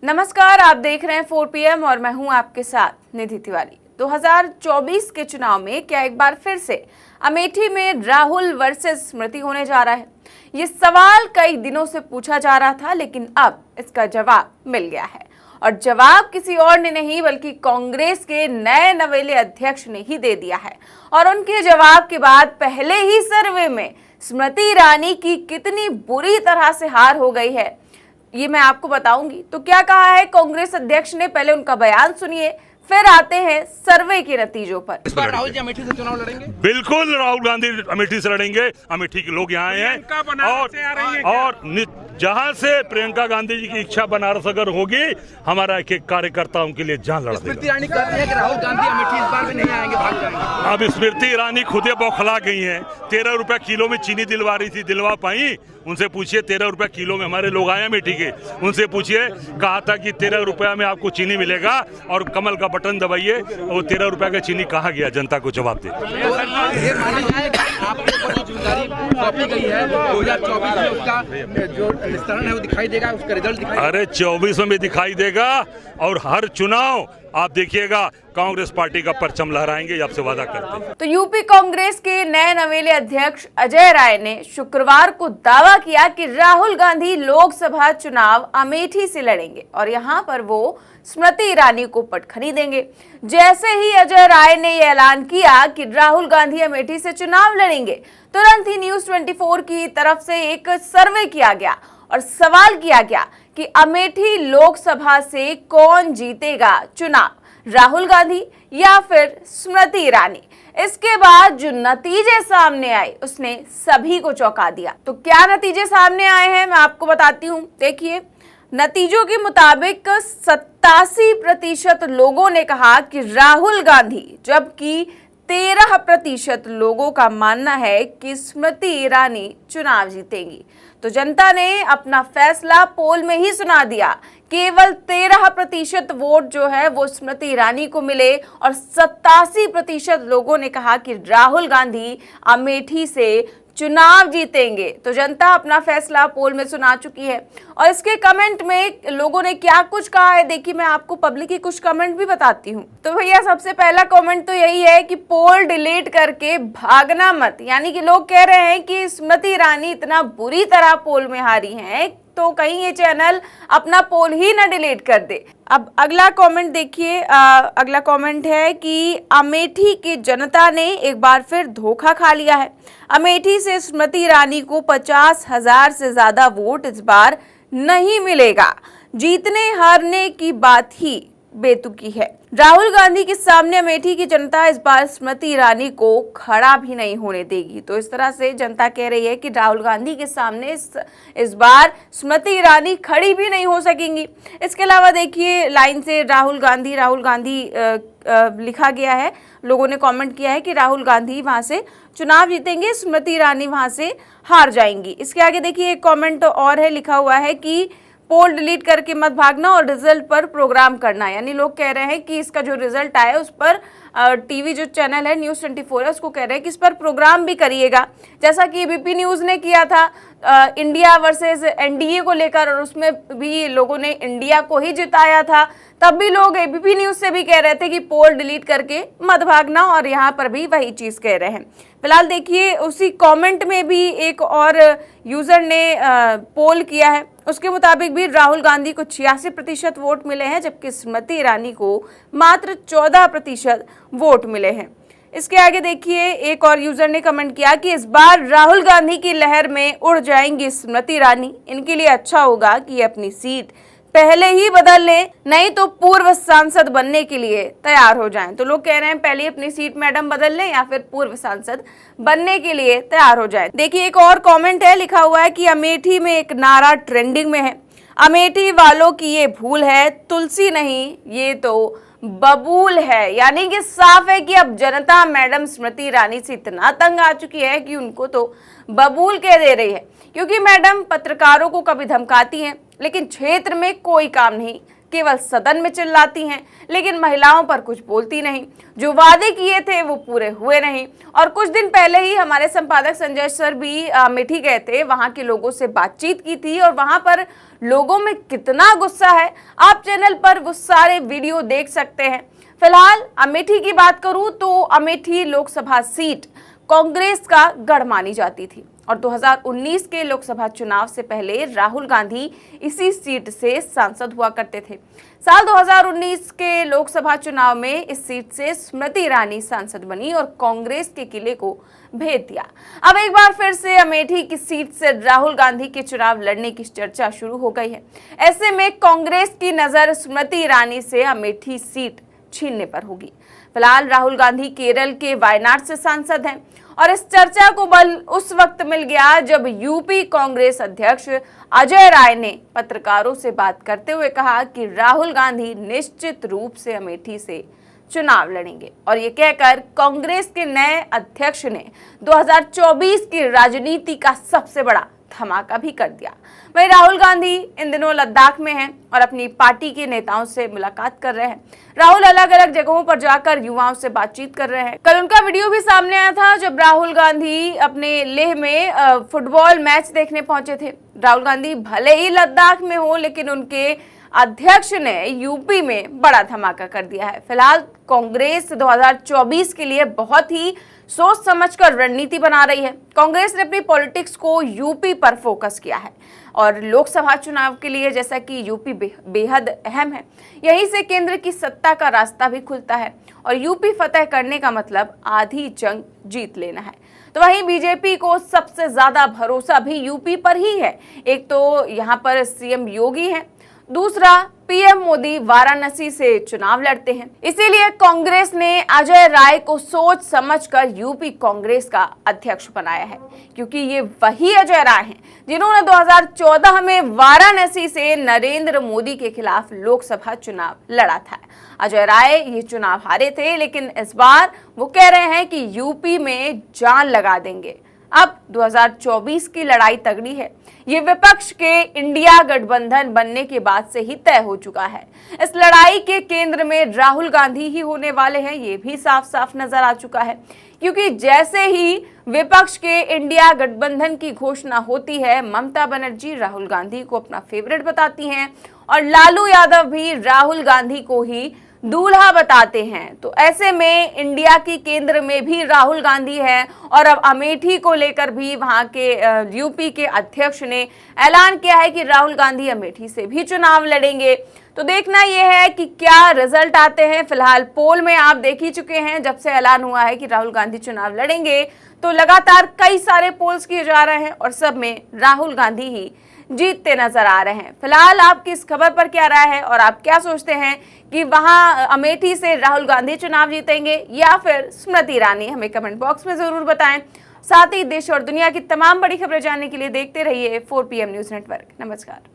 नमस्कार, आप देख रहे हैं 4 PM और मैं हूं आपके साथ निधि तिवारी। 2024 के चुनाव में क्या एक बार फिर से अमेठी में राहुल वर्सेस स्मृति होने जा रहा है? ये सवाल कई दिनों से पूछा जा रहा था, लेकिन अब इसका जवाब मिल गया है। और जवाब किसी और ने नहीं बल्कि कांग्रेस के नए नवेले अध्यक्ष ने ही दे दिया है। और उनके जवाब के बाद पहले ही सर्वे में स्मृति ईरानी की कितनी बुरी तरह से हार हो गई है, ये मैं आपको बताऊंगी। तो क्या कहा है कांग्रेस अध्यक्ष ने, पहले उनका बयान सुनिए, फिर आते हैं सर्वे के नतीजों पर। इस बार राहुल जी अमेठी से चुनाव लड़ेंगे? बिल्कुल राहुल गांधी अमेठी से लड़ेंगे। अमेठी के लोग यहाँ आए हैं और जहाँ से प्रियंका गांधी जी की इच्छा बनारस अगर होगी, हमारा एक एक कार्यकर्ता उनके लिए जान लड़ा देगा। स्मृति ईरानी कहती है कि राहुल गांधी अमेठी इस बार भी नहीं आएंगे, भाग जाएंगे। अब स्मृति ईरानी खुद बौखला गई हैं। 13 रुपए किलो में चीनी दिलवा रही थी, दिलवा पाई? उनसे पूछिए, 13 रुपए किलो में हमारे लोग आए अमेठी के, उनसे पूछिए। कहा था कि 13 रुपया में आपको चीनी मिलेगा और कमल का बटन दबाइए, और 13 रुपए का चीनी कहाँ गया? जनता को जवाब दे। ये माना जाए कि आपके ऊपर जो जिम्मेदारी सौंपी गई है, 2024 में उसका जो निस्तारण है वो दिखाई देगा, उसका रिजल्ट दिखाई देगा। अरे 24 में भी दिखाई देगा, और हर चुनाव आप देखिएगा कांग्रेस पार्टी का परचम लहराएंगे, आपसे वादा करते हैं। तो यूपी कांग्रेस के नए नवेले अध्यक्ष अजय राय ने शुक्रवार को दावा किया कि राहुल गांधी लोकसभा चुनाव अमेठी से लड़ेंगे और यहां पर वो स्मृति ईरानी को पटखनी देंगे। जैसे ही अजय राय ने यह ऐलान किया कि राहुल गांधी अमेठी से चुनाव लड़ेंगे, तुरंत ही न्यूज 24 की तरफ से एक सर्वे किया गया और सवाल किया गया कि अमेठी लोकसभा से कौन जीतेगा चुनाव, राहुल गांधी या फिर स्मृति ईरानी। इसके बाद जो नतीजे सामने आए उसने सभी को चौंका दिया। तो क्या नतीजे सामने आए हैं मैं आपको बताती हूँ। देखिए, नतीजों के मुताबिक 87% लोगों ने कहा कि राहुल गांधी, जबकि 13% लोगों का मानना है कि स्मृति ईरानी चुनाव जीतेंगी। तो जनता ने अपना फैसला पोल में ही सुना दिया। केवल 13% वोट जो है वो स्मृति ईरानी को मिले और 87% लोगों ने कहा कि राहुल गांधी अमेठी से चुनाव जीतेंगे। तो जनता अपना फैसला पोल में सुना चुकी है। और इसके कमेंट में लोगों ने क्या कुछ कहा है, देखिए मैं आपको पब्लिक की कुछ कमेंट भी बताती हूँ। तो भैया सबसे पहला कमेंट तो यही है कि पोल डिलीट करके भागना मत। यानी कि लोग कह रहे हैं कि स्मृति ईरानी इतना बुरी तरह पोल में हारी हैं, तो कहीं ये चैनल अपना पोल ही ना डिलीट कर दे। अब अगला कमेंट देखिए, अगला कमेंट है कि अमेठी की जनता ने एक बार फिर धोखा खा लिया है। अमेठी से स्मृति ईरानी को 50,000 से ज्यादा वोट इस बार नहीं मिलेगा। जीतने हारने की बात ही बेतुकी है। राहुल गांधी के सामने अमेठी की जनता इस बार स्मृति ईरानी को खड़ा भी नहीं होने देगी। तो इस तरह से जनता कह रही है कि राहुल गांधी के सामने इस बार स्मृति ईरानी खड़ी भी नहीं हो सकेंगी। इसके अलावा देखिए, लाइन से राहुल गांधी लिखा गया है। लोगों ने कमेंट किया है कि राहुल गांधी वहां से चुनाव जीतेंगे, स्मृति ईरानी वहां से हार जाएंगी। इसके आगे देखिए एक कमेंट और है, लिखा हुआ है कि पोल डिलीट करके मत भागना और रिजल्ट पर प्रोग्राम करना। यानी लोग कह रहे हैं कि इसका जो रिजल्ट आया उस पर टीवी जो चैनल है न्यूज़ 24 है उसको कह रहे हैं कि इस पर प्रोग्राम भी करिएगा, जैसा कि एबीपी न्यूज़ ने किया था इंडिया वर्सेस एनडीए को लेकर, और उसमें भी लोगों ने इंडिया को ही जिताया था। तब भी लोग एबीपी न्यूज़ से भी कह रहे थे कि पोल डिलीट करके मत भागना, और यहाँ पर भी वही चीज़ कह रहे हैं। फिलहाल देखिए उसी कमेंट में भी एक और यूज़र ने पोल किया है। उसके मुताबिक भी राहुल गांधी को 86% वोट मिले हैं, जबकि स्मृति ईरानी को मात्र 14% वोट मिले हैं। इसके आगे देखिए एक और यूजर ने कमेंट किया कि इस बार राहुल गांधी की लहर में उड़ जाएंगी स्मृति ईरानी। इनके लिए अच्छा होगा कि अपनी सीट पहले ही बदल लें, नहीं तो पूर्व सांसद बनने के लिए तैयार हो जाएं। तो लोग कह रहे हैं पहले अपनी सीट मैडम बदल लें या फिर पूर्व सांसद बनने के लिए तैयार हो जाएं। देखिए एक और कमेंट है, लिखा हुआ है कि अमेठी में एक नारा ट्रेंडिंग में है, अमेठी वालों की ये भूल है, तुलसी नहीं ये तो बबूल है। यानी कि साफ है कि अब जनता मैडम स्मृति ईरानी से इतना तंग आ चुकी है कि उनको तो बबूल कह दे रही है, क्योंकि मैडम पत्रकारों को कभी धमकाती हैं लेकिन क्षेत्र में कोई काम नहीं केवल सदन में चिल्लाती हैं, लेकिन महिलाओं पर कुछ बोलती नहीं। जो वादे किए थे वो पूरे हुए नहीं। और कुछ दिन पहले ही हमारे संपादक संजय सर भी अमेठी गए थे, वहां के लोगों से बातचीत की थी और वहां पर लोगों में कितना गुस्सा है आप चैनल पर वो सारे वीडियो देख सकते हैं। फिलहाल अमेठी की बात करूं तो अमेठी लोकसभा सीट कांग्रेस का गढ़ मानी जाती थी और 2019 के लोकसभा चुनाव से पहले राहुल गांधी इसी सीट से सांसद हुआ करते थे। साल 2019 के लोकसभा चुनाव में इस सीट से स्मृति ईरानी सांसद बनी और कांग्रेस के किले को भेद दिया। अब एक बार फिर से अमेठी की सीट से राहुल गांधी के चुनाव लड़ने की चर्चा शुरू हो गई है। ऐसे में कांग्रेस की नजर स्मृति ईरानी से अमेठी सीट छीनने पर होगी। फिलहाल राहुल गांधी केरल के वायनाड से सांसद हैं और इस चर्चा को बल उस वक्त मिल गया जब यूपी कांग्रेस अध्यक्ष अजय राय ने पत्रकारों से बात करते हुए कहा कि राहुल गांधी निश्चित रूप से अमेठी से चुनाव लड़ेंगे और ये कहकर कांग्रेस के नए अध्यक्ष ने 2024 की राजनीति का सबसे बड़ा धमाका भी कर दिया। वहीं राहुल गांधी इन दिनों लद्दाख में हैं और अपनी पार्टी के नेताओं से मुलाकात कर रहे हैं। राहुल अलग अलग जगहों पर जाकर युवाओं से बातचीत कर रहे हैं। कल उनका वीडियो भी सामने आया था जब राहुल गांधी अपने लेह में फुटबॉल मैच देखने पहुंचे थे। राहुल गांधी भले ही लद्दाख में हो, लेकिन उनके अध्यक्ष ने यूपी में बड़ा धमाका कर दिया है। फिलहाल कांग्रेस 2024 के लिए बहुत ही सोच समझकर रणनीति बना रही है। कांग्रेस ने अपनी पॉलिटिक्स को यूपी पर फोकस किया है और लोकसभा चुनाव के लिए जैसा कि यूपी बेहद अहम है, यहीं से केंद्र की सत्ता का रास्ता भी खुलता है और यूपी फतह करने का मतलब आधी जंग जीत लेना है। तो वहीं बीजेपी को सबसे ज्यादा भरोसा भी यूपी पर ही है। एक तो यहाँ पर सीएम योगी हैं, दूसरा पीएम मोदी वाराणसी से चुनाव लड़ते हैं। इसीलिए कांग्रेस ने अजय राय को सोच समझकर यूपी कांग्रेस का अध्यक्ष बनाया है, क्योंकि ये वही अजय राय हैं जिन्होंने 2014 में वाराणसी से नरेंद्र मोदी के खिलाफ लोकसभा चुनाव लड़ा था। अजय राय ये चुनाव हारे थे, लेकिन इस बार वो कह रहे हैं कि यूपी में जान लगा देंगे। अब 2024 की लड़ाई तगड़ी है। ये विपक्ष के इंडिया गठबंधन बनने के बाद से ही तय हो चुका है। इस लड़ाई के केंद्र में राहुल गांधी ही होने वाले हैं, ये भी साफ साफ नजर आ चुका है, क्योंकि जैसे ही विपक्ष के इंडिया गठबंधन की घोषणा होती है, ममता बनर्जी राहुल गांधी को अपना फेवरेट बताती हैं और लालू यादव भी राहुल गांधी को ही दूल्हा बताते हैं। तो ऐसे में इंडिया की केंद्र में भी राहुल गांधी है और अब अमेठी को लेकर भी वहां के यूपी के अध्यक्ष ने ऐलान किया है कि राहुल गांधी अमेठी से भी चुनाव लड़ेंगे। तो देखना यह है कि क्या रिजल्ट आते हैं। फिलहाल पोल में आप देख ही चुके हैं, जब से ऐलान हुआ है कि राहुल गांधी चुनाव लड़ेंगे तो लगातार कई सारे पोल्स किए जा रहे हैं और सब में राहुल गांधी ही जीतते नजर आ रहे हैं। फिलहाल आपकी इस खबर पर क्या राय है और आप क्या सोचते हैं कि वहां अमेठी से राहुल गांधी चुनाव जीतेंगे या फिर स्मृति ईरानी? हमें कमेंट बॉक्स में जरूर बताएं। साथ ही देश और दुनिया की तमाम बड़ी खबरें जानने के लिए देखते रहिए 4PM न्यूज नेटवर्क। नमस्कार।